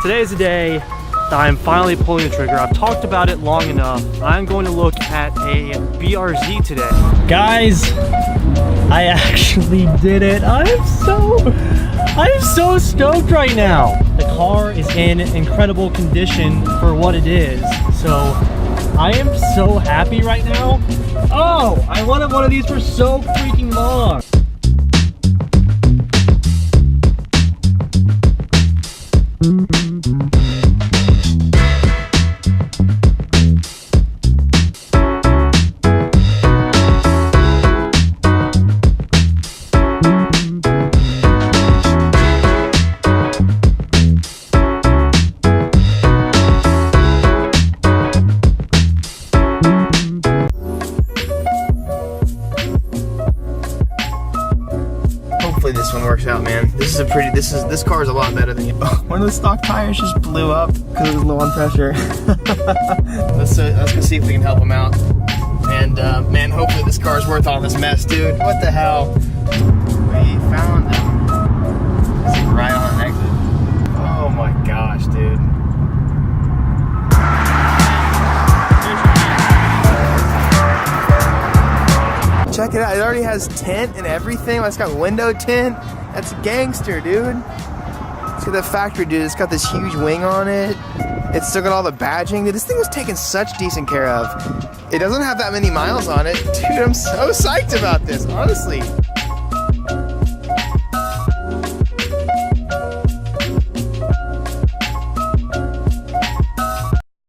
Today is the day that I'm finally pulling the trigger. I've talked about it long enough. I'm going to look at a BRZ today. Guys, I actually did it. I'm so stoked right now. The car is in incredible condition for what it is. So I am so happy right now. Oh, I wanted one of these for so freaking long. Hopefully this one works out, man. This car is a lot better than you. Oh, one of the stock tires just blew up because it was low on pressure. let's go see if we can help him out. And man, hopefully this car is worth all this mess, dude. What the hell? We found him. Is he right on an exit? Oh my gosh, dude. Check it out, it already has tint and everything. It's got window tint. That's gangster, dude. It's got the factory, dude. It's got this huge wing on it. It's still got all the badging. Dude, this thing was taken such decent care of. It doesn't have that many miles on it. Dude, I'm so psyched about this, honestly.